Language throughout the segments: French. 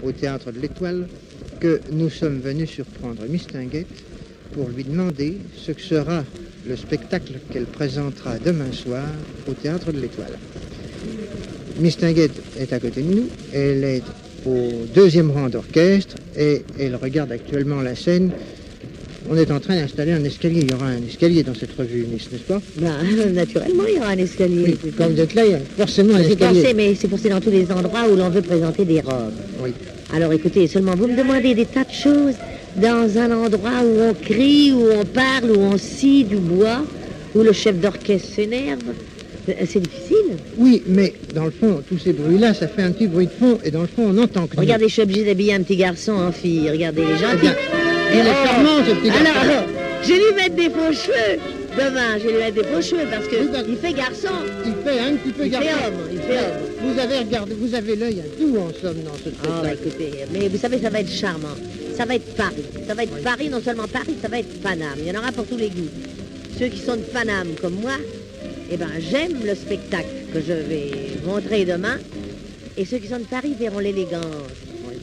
au Théâtre de l'Étoile que nous sommes venus surprendre Mistinguett pour lui demander ce que sera le spectacle qu'elle présentera demain soir au Théâtre de l'Étoile. Mistinguett est à côté de nous, elle est au deuxième rang d'orchestre et elle regarde actuellement la scène. On est en train d'installer un escalier. Il y aura un escalier dans cette revue, Miss, n'est-ce pas? Naturellement, il y aura un escalier. Oui, quand vous êtes là, il y a forcément un escalier. Pensé, mais c'est pour dans tous les endroits où l'on veut présenter des robes. Oui. Alors écoutez, seulement vous me demandez des tas de choses dans un endroit où on crie, où on parle, où on scie du bois, où le chef d'orchestre s'énerve. C'est difficile. Oui, mais dans le fond, tous ces bruits-là, ça fait un petit bruit de fond, et dans le fond, on entend que... Regardez, je suis obligée d'habiller un petit garçon en fille. Regardez, les gens... Il est charmant, ce petit garçon. Alors, je vais lui mettre des faux cheveux. Demain, je vais lui mettre des faux cheveux parce que il fait garçon. Il fait un petit peu garçon. Il fait homme. Vous avez regardé, vous avez l'œil à tout en somme dans ce spectacle. Oh, écoutez, mais vous savez, ça va être charmant. Ça va être Paris. Ça va être Paris, non seulement Paris, ça va être Paname. Il y en aura pour tous les goûts. Ceux qui sont de Paname comme moi, eh ben, j'aime le spectacle que je vais montrer demain. Et ceux qui sont de Paris verront l'élégance,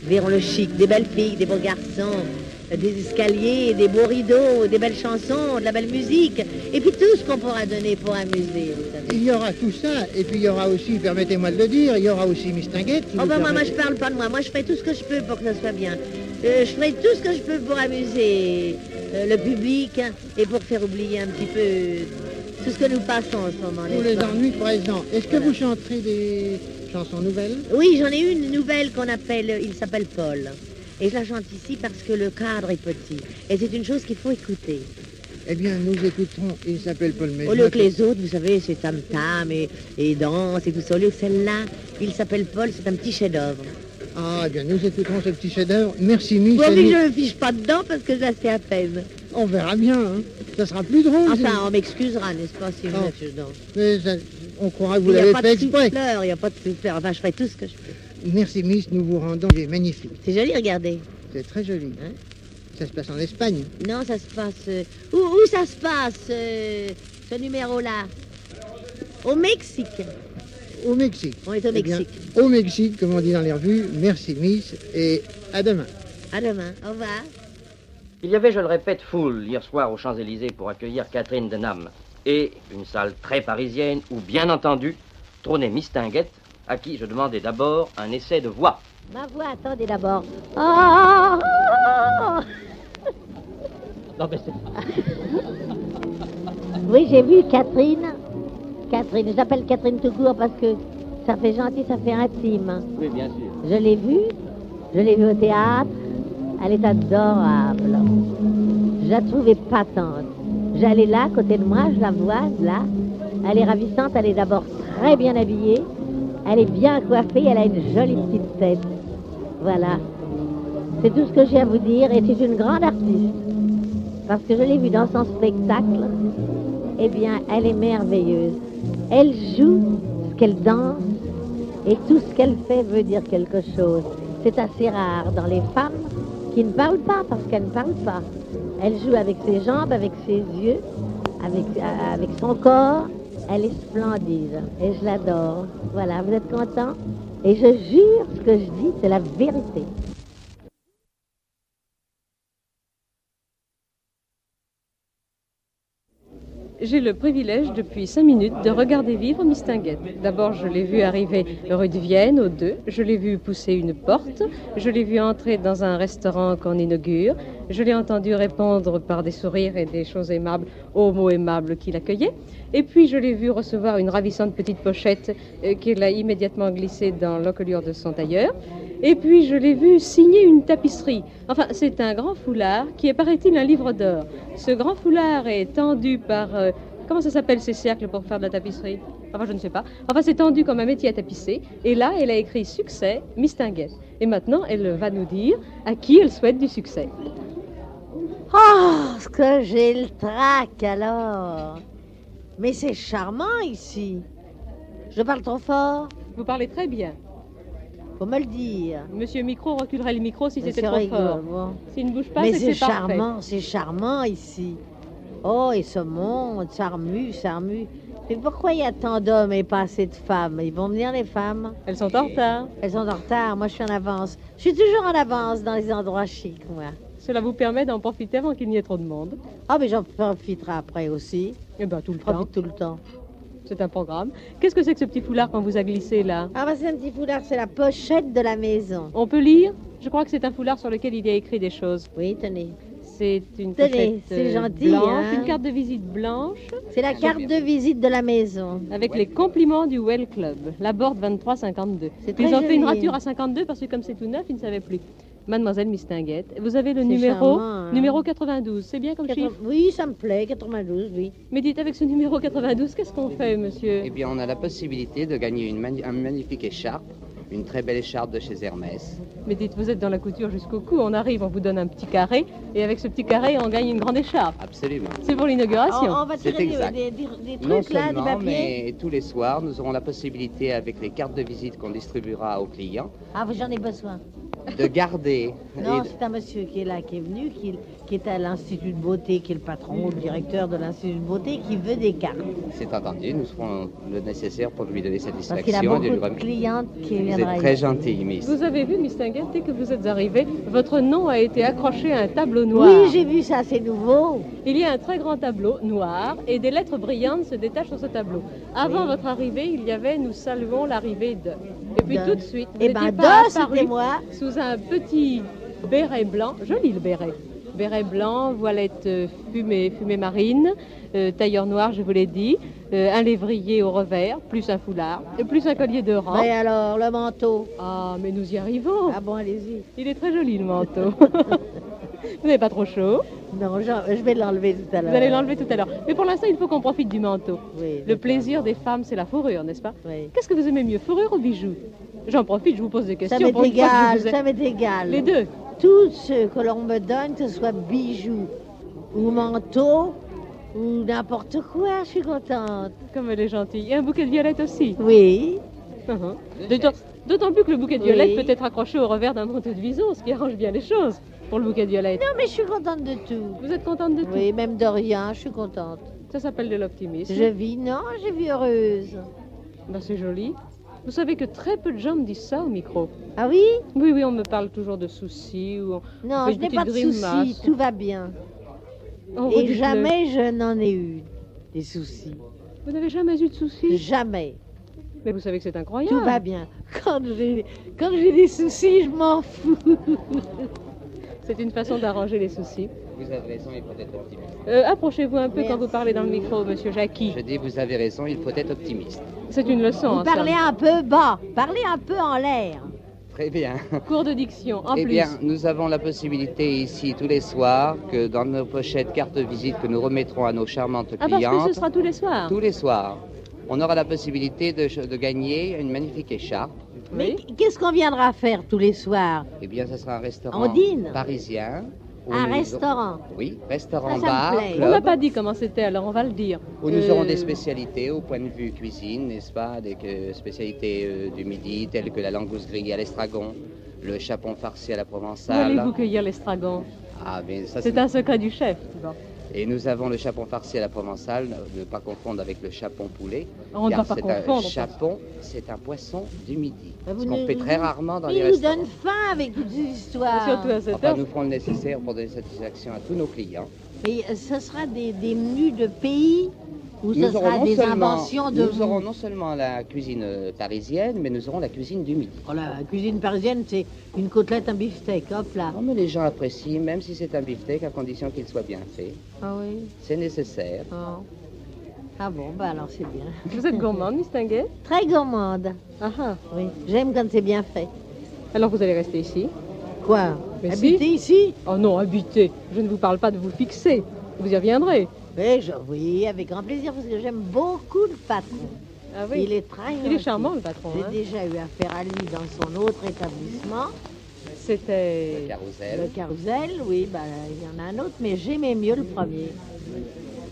verront le chic, des belles filles, des beaux garçons, des escaliers, des beaux rideaux, des belles chansons, de la belle musique, et puis tout ce qu'on pourra donner pour amuser, vous savez. Il y aura tout ça, et puis il y aura aussi, permettez-moi de le dire, il y aura aussi Mistinguett. Oh ben moi je parle pas de moi, moi je ferai tout ce que je peux pour que ça soit bien. Je ferai tout ce que je peux pour amuser le public et pour faire oublier un petit peu tout ce que nous passons en ce moment. Tous les ennuis présents. Est-ce que vous chanterez des chansons nouvelles? Oui, j'en ai une nouvelle qu'on appelle, il s'appelle Paul. Et je la chante ici parce que le cadre est petit. Et c'est une chose qu'il faut écouter. Eh bien, nous écouterons, il s'appelle Paul Mesmer. Au lieu que les autres, vous savez, c'est tam-tam et danse et tout ça. Au lieu que celle-là, il s'appelle Paul, c'est un petit chef-d'œuvre. Ah, eh bien, nous écouterons ce petit chef-d'œuvre. Merci, Miss. Bon, mais je ne me fiche pas dedans parce que je la sais à peine. On verra bien, hein. Ça sera plus drôle. Enfin, on m'excusera, n'est-ce pas, si je me fiche dedans. Mais on croira que vous l'avez fait exprès. Il n'y a pas de souffleur. Enfin, je ferai tout ce que je peux. Merci, Miss. Nous vous rendons des magnifiques. C'est joli, regardez. C'est très joli. Hein? Ça se passe en Espagne? Non, ça se passe... Où ça se passe, ce numéro-là? Au Mexique. Au Mexique. On est au Mexique. Bien, au Mexique, comme on dit dans les revues. Merci, Miss, et à demain. À demain. Au revoir. Il y avait, je le répète, foule hier soir aux Champs-Élysées pour accueillir Catherine Denham. Et une salle très parisienne où, bien entendu, trônait Mistinguett, à qui je demandais d'abord un essai de voix. Ma voix, attendez d'abord. Oh, Non, mais c'est... Oui, j'ai vu Catherine. Catherine, j'appelle Catherine tout court parce que ça fait gentil, ça fait intime. Oui, bien sûr. Je l'ai vue au théâtre. Elle est adorable. Je la trouvais patente. J'allais là, à côté de moi, je la vois, là. Elle est ravissante, elle est d'abord très bien habillée. Elle est bien coiffée, elle a une jolie petite tête. Voilà. C'est tout ce que j'ai à vous dire, et c'est une grande artiste. Parce que je l'ai vue dans son spectacle. Eh bien, elle est merveilleuse. Elle joue ce qu'elle danse, et tout ce qu'elle fait veut dire quelque chose. C'est assez rare dans les femmes qui ne parlent pas, parce qu'elles ne parlent pas. Elle joue avec ses jambes, avec ses yeux, avec son corps. Elle est splendide, et je l'adore. Voilà, vous êtes contents? Et je jure, ce que je dis, c'est la vérité. J'ai le privilège depuis 5 minutes de regarder vivre Mistinguett. D'abord, je l'ai vu arriver rue de Vienne, au 2. Je l'ai vu pousser une porte. Je l'ai vu entrer dans un restaurant qu'on inaugure. Je l'ai entendu répondre par des sourires et des choses aimables aux mots aimables qui l'accueillaient. Et puis, je l'ai vu recevoir une ravissante petite pochette qu'il a immédiatement glissée dans l'encolure de son tailleur. Et puis, je l'ai vu signer une tapisserie. Enfin, c'est un grand foulard qui est, paraît-il, un livre d'or. Ce grand foulard est tendu par... comment ça s'appelle ces cercles pour faire de la tapisserie? Enfin, je ne sais pas. Enfin, c'est tendu comme un métier à tapisser. Et là, elle a écrit succès, Mistinguett. Et maintenant, elle va nous dire à qui elle souhaite du succès. Oh, ce que j'ai le trac alors! Mais c'est charmant ici. Je parle trop fort? Vous parlez très bien. Faut me le dire. Monsieur Micro reculerait le micro si Mais c'était c'est trop rigolo, fort. bon. S'il ne bouge pas, Mais c'est charmant, c'est charmant ici. Oh, et ce monde, ça remue, ça remue. Mais pourquoi il y a tant d'hommes et pas assez de femmes? Ils vont venir, les femmes? Elles sont en retard. Elles sont en retard, moi je suis en avance. Je suis toujours en avance dans les endroits chics, moi. Cela vous permet d'en profiter avant qu'il n'y ait trop de monde. Ah, mais j'en profiterai après aussi. Eh bien, tout le Je temps. profite tout le temps. C'est un programme. Qu'est-ce que c'est que ce petit foulard qu'on vous a glissé là? Ah, bah c'est un petit foulard, c'est la pochette de la maison. On peut lire? Je crois que c'est un foulard sur lequel il y a écrit des choses. Oui, tenez. C'est une Tenez, pochette c'est gentil, blanche, hein. une carte de visite blanche C'est la carte de visite de la maison. avec les compliments du Well Club. La Borde 2352. C'est Ils très ont fait une joli. rature à 52 parce que comme c'est tout neuf, ils ne savaient plus. Mademoiselle Mistinguett, vous avez le C'est numéro, charmant, hein. numéro 92. C'est bien comme chiffre? Oui, ça me plaît, 92, oui. Mais dites, avec ce numéro 92, qu'est-ce qu'on fait, monsieur? Eh bien, on a la possibilité de gagner une magnifique écharpe, une très belle écharpe de chez Hermès. Mais dites, vous êtes dans la couture jusqu'au cou. On arrive, on vous donne un petit carré. Et avec ce petit carré, on gagne une grande écharpe. Absolument. C'est pour l'inauguration. On va C'est tirer exact. des Non trucs là, des seulement, papiers. mais tous les soirs, nous aurons la possibilité, avec les cartes de visite qu'on distribuera aux clients, Ah, j'en ai besoin. de garder. Non, et- c'est un monsieur qui est là, qui est venu, qui est à l'Institut de beauté, qui est le patron ou le directeur de l'Institut de beauté, qui veut des cartes. C'est entendu, nous ferons le nécessaire pour lui donner Parce qu'il a satisfaction. et de lui beaucoup de remettre- clientes qui Vous viendraient. êtes très gentil, Miss. Vous avez vu, Mistinguett, dès que vous êtes arrivé, votre nom a été accroché à un tableau noir. Oui, j'ai vu ça, c'est nouveau. Il y a un très grand tableau noir et des lettres brillantes se détachent sur ce tableau. Avant votre arrivée, il y avait « Nous saluons l'arrivée de ». Et puis De. tout de suite, vous Eh n'étiez ben, pas de, apparu c'était moi. sous un petit béret blanc, joli le béret. Béret blanc, voilette fumée marine, tailleur noir, je vous l'ai dit, un lévrier au revers, plus un foulard, et plus un collier de rang. Et alors, le manteau. Ah, mais nous y arrivons. Ah bon, allez-y. Il est très joli le manteau. Vous n'avez pas trop chaud. Non, je vais l'enlever tout à l'heure. Vous allez l'enlever tout à l'heure. Mais pour l'instant, il faut qu'on profite du manteau. Oui, Le d'accord. plaisir des femmes, c'est la fourrure, n'est-ce pas? Oui. Qu'est-ce que vous aimez mieux, fourrure ou bijoux? J'en profite, je vous pose des questions. Ça m'est pour une fois que je égal, vous ai- ça m'est égal. Les deux. Tout ce que l'on me donne, que ce soit bijoux ou manteau ou n'importe quoi, je suis contente. Comme elle est gentille. Et un bouquet de violettes aussi. Oui, D'autant plus que le bouquet de violettes Oui. peut être accroché au revers d'un manteau de vison, ce qui arrange bien les choses pour le bouquet de violettes. non mais je suis contente de tout. Vous êtes contente de tout? Oui, même de rien, je suis contente. Ça s'appelle de l'optimisme. Je vis, non, je vis heureuse. Ben, c'est joli. Vous savez que très peu de gens me disent ça au micro. Ah oui? Oui, oui, on me parle toujours de soucis ou on Non, fait je une n'ai petite pas de grimace. soucis, tout va bien. Oh, Et redites-le. jamais je n'en ai eu des soucis. Vous n'avez jamais eu de soucis? Jamais. Mais vous savez que c'est incroyable. Tout va bien. Quand j'ai des soucis, je m'en fous. C'est une façon d'arranger les soucis. Vous avez raison, il faut être optimiste. Approchez-vous un peu quand Merci. vous parlez dans le micro, monsieur Jackie. Je dis, vous avez raison, il faut être optimiste. C'est une leçon. Vous en parlez somme. un peu bas, parlez un peu en l'air. Très bien. Cours de diction, en Eh plus. bien, nous avons la possibilité ici tous les soirs que dans nos pochettes cartes de visite que nous remettrons à nos charmantes Ah, parce que clientes, ce sera tous les soirs. tous les soirs, on aura la possibilité de gagner une magnifique écharpe. Mais Oui. qu'est-ce qu'on viendra faire tous les soirs? Eh bien, ce sera un restaurant On dîne parisien. où Un nous- restaurant. Oui, Ça restaurant-bar, me plaît. On n'a club, pas dit comment c'était, alors on va le dire. où nous aurons Euh, des spécialités au point de vue cuisine, n'est-ce pas, des spécialités du midi, telles que la langouste grillée à l'estragon, le chapon farci à la Où provençale. allez-vous cueillir l'estragon? Ah, mais ça, C'est un secret du chef. Bon. Et nous avons le chapon farci à la provençale, ne pas confondre avec le chapon poulet. On ne car va pas c'est confondre. un chapon, c'est un poisson du midi. Ah, vous Ce qu'on nous- fait très rarement dans Mais les il nous restaurants. donne faim avec toutes ces histoires. Surtout à cette Enfin, heure. nous ferons le nécessaire pour donner satisfaction à tous nos clients. Mais ce sera des menus de pays ou ce Nous aurons, sera non des seulement, inventions de nous aurons vous? non seulement la cuisine parisienne, mais nous aurons la cuisine du midi. Oh, la cuisine parisienne, c'est une côtelette, un beefsteak, hop là. Non, mais les gens apprécient, même si c'est un beefsteak, à condition qu'il soit bien fait. Ah oui. C'est nécessaire. Oh. Ah bon, bah alors c'est bien. Vous êtes gourmande, Miss Tinguet? Très gourmande. Ah ah. Oui. J'aime quand c'est bien fait. Alors vous allez rester ici? Quoi? Mais Habiter ici? Oh non, habitez. Je ne vous parle pas de vous fixer. Vous y reviendrez. Oui, avec grand plaisir, parce que j'aime beaucoup le patron. Ah Il est très Il est gentil. charmant, le patron. J'ai hein. déjà eu affaire à lui dans son autre établissement, C'était... le Carousel, Carrousel. Oui, bah, il y en a un autre, mais j'aimais mieux le premier.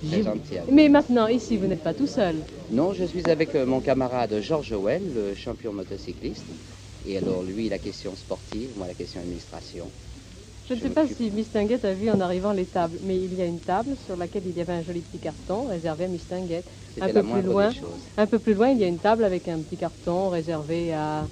très gentil. Mais maintenant, ici, vous n'êtes pas tout seul. Non, je suis avec mon camarade Georges Well, le champion motocycliste. Et alors, lui, la question sportive, moi, la question administration. Je ne sais pas si Miss Tinguette a vu en arrivant les tables, mais il y a une table sur laquelle il y avait un joli petit carton réservé à Miss Tinguette. C'était la moindre des choses. Un peu plus loin, il y a une table avec un petit carton réservé à...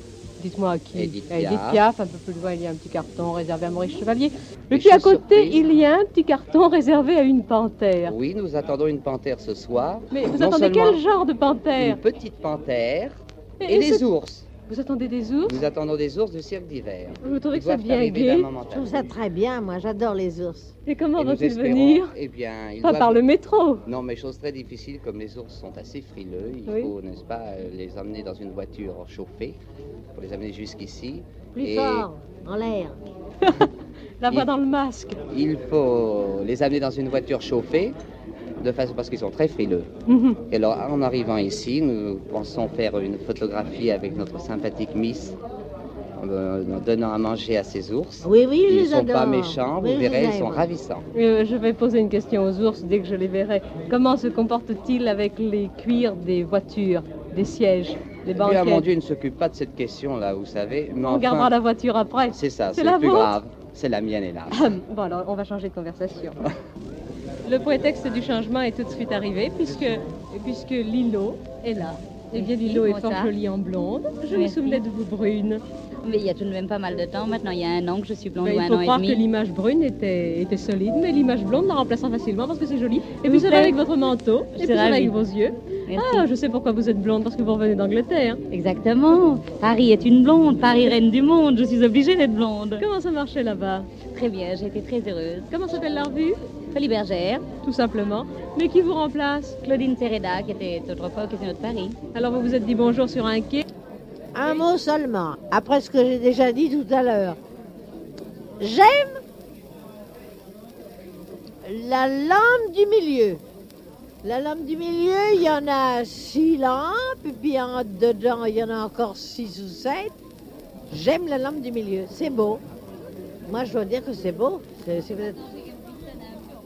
Dites-moi à qui? Edith À Piaf. Piaf. Un peu plus loin, il y a un petit carton réservé à Maurice Chevalier. Et Et puis à chose côté, surprise. il y a un petit carton réservé à une panthère. Oui, nous attendons une panthère ce soir. Mais vous Non attendez seulement quel genre de panthère? Une petite panthère Et et des c'est- ours. Vous attendez des ours? Nous attendons des ours du cirque d'hiver. Vous trouvez Ils que c'est doivent bien arriver gai? d'un moment à Je trouve ça l'autre. très bien, moi, j'adore les ours. Et comment Et nous vont-ils espérons, venir? eh bien, ils Pas doivent- par le métro. Non, mais chose très difficile, comme les ours sont assez frileux, il Oui. faut, n'est-ce pas, les emmener dans une voiture chauffée, pour les amener jusqu'ici. Plus Et fort, en l'air. La voix Et- dans le masque. il faut les amener dans une voiture chauffée, de façon parce qu'ils sont très frileux. Mhm. Et alors, en arrivant ici, nous pensons faire une photographie avec notre sympathique Miss, en donnant à manger à ces ours. Oui, oui, je Ils les ne sont adore. pas méchants, Oui, vous je verrez, les ils sont aime. ravissants. Je vais poser une question aux ours dès que je les verrai. Comment se comportent-ils avec les cuirs des voitures, des sièges, des Eh bien, mon banquettes? Dieu, il ne s'occupe pas de cette question-là, vous savez. Mais On enfin, regardera la voiture après. c'est ça, C'est c'est la le plus vôtre grave. C'est la mienne, hélas. Bon, alors, on va changer de conversation. Le prétexte du changement est tout de suite arrivé puisque Lilo est là. Eh bien, Merci, Lilo est comment fort ça jolie en blonde. Je me Merci. souvenais de vous brune. Mais il y a tout de même pas mal de temps. Maintenant, il y a un an que je suis blonde, Mais ou il un faut an et croire que demi. l'image brune était solide, mais l'image blonde la remplaçant facilement parce que c'est joli. Et vous puis c'est plaît. avec votre manteau, et suis puis c'est ravie. avec vos yeux. Merci. Ah, je sais pourquoi vous êtes blonde, parce que vous revenez d'Angleterre. Exactement. Paris est une blonde, Paris reine du monde. Je suis obligée d'être blonde. Comment ça marchait là-bas? Très bien, j'ai été très heureuse. Comment s'appelle la revue? Folie Bergère, Tout simplement. Mais qui vous remplace? Claudine Sereda, qui était autrefois au Casino de Paris. Alors vous vous êtes dit bonjour sur un quai. Un mot seulement, après ce que j'ai déjà dit tout à l'heure. J'aime la lampe du milieu. La lampe du milieu, il y en a 6 lampes, et puis dedans, il y en a encore 6 ou 7. J'aime la lampe du milieu, c'est beau. Moi, je dois dire que c'est beau.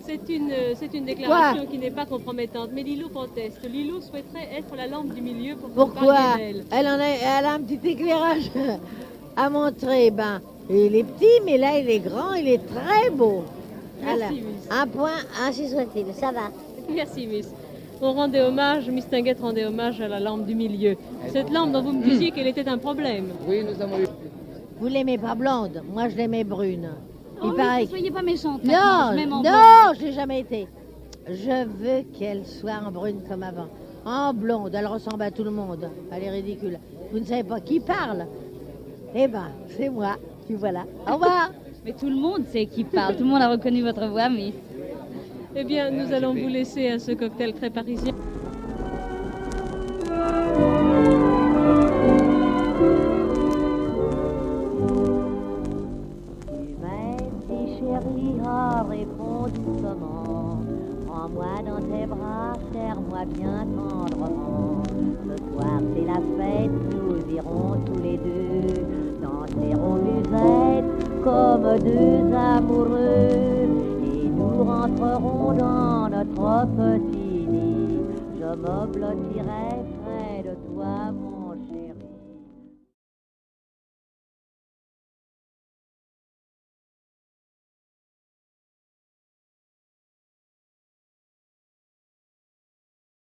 C'est une déclaration qui n'est pas compromettante, mais Lilo conteste. Lilo souhaiterait être la lampe du milieu pour que vous Pourquoi parliez d'elle. elle a un petit éclairage à montrer. Ben, il est petit, mais là, il est grand, il est très beau. Merci, Miss. Un point, ainsi soit-il, ça va. Merci, Miss. On rendait hommage, Miss Tinguette rendait hommage à la lampe du milieu. Cette lampe dont vous me disiez qu'elle était un problème. Oui, nous avons eu. Vous l'aimez pas blonde, moi je l'aimais brune. Il Oh, paraît. soyez pas méchante. maintenant, Non, même en non, je l'ai jamais été. Je veux qu'elle soit en brune comme avant. En blonde, elle ressemble à tout le monde. Elle est ridicule. Vous ne savez pas qui parle? Eh ben, c'est moi. Puis voilà. Au revoir. Mais tout le monde sait qui parle. Tout le monde a reconnu votre voix, Miss. Eh bien, nous allons vous laisser à ce cocktail très parisien. Tu m'aimes, si chérie, oh, réponds doucement. Prends-moi dans tes bras, serre-moi bien tendrement. Ce soir c'est la fête, nous irons tous les deux danser aux musettes comme deux amoureux. Et nous rentrerons dans notre petit nid. Je me blottirai près de toi, mon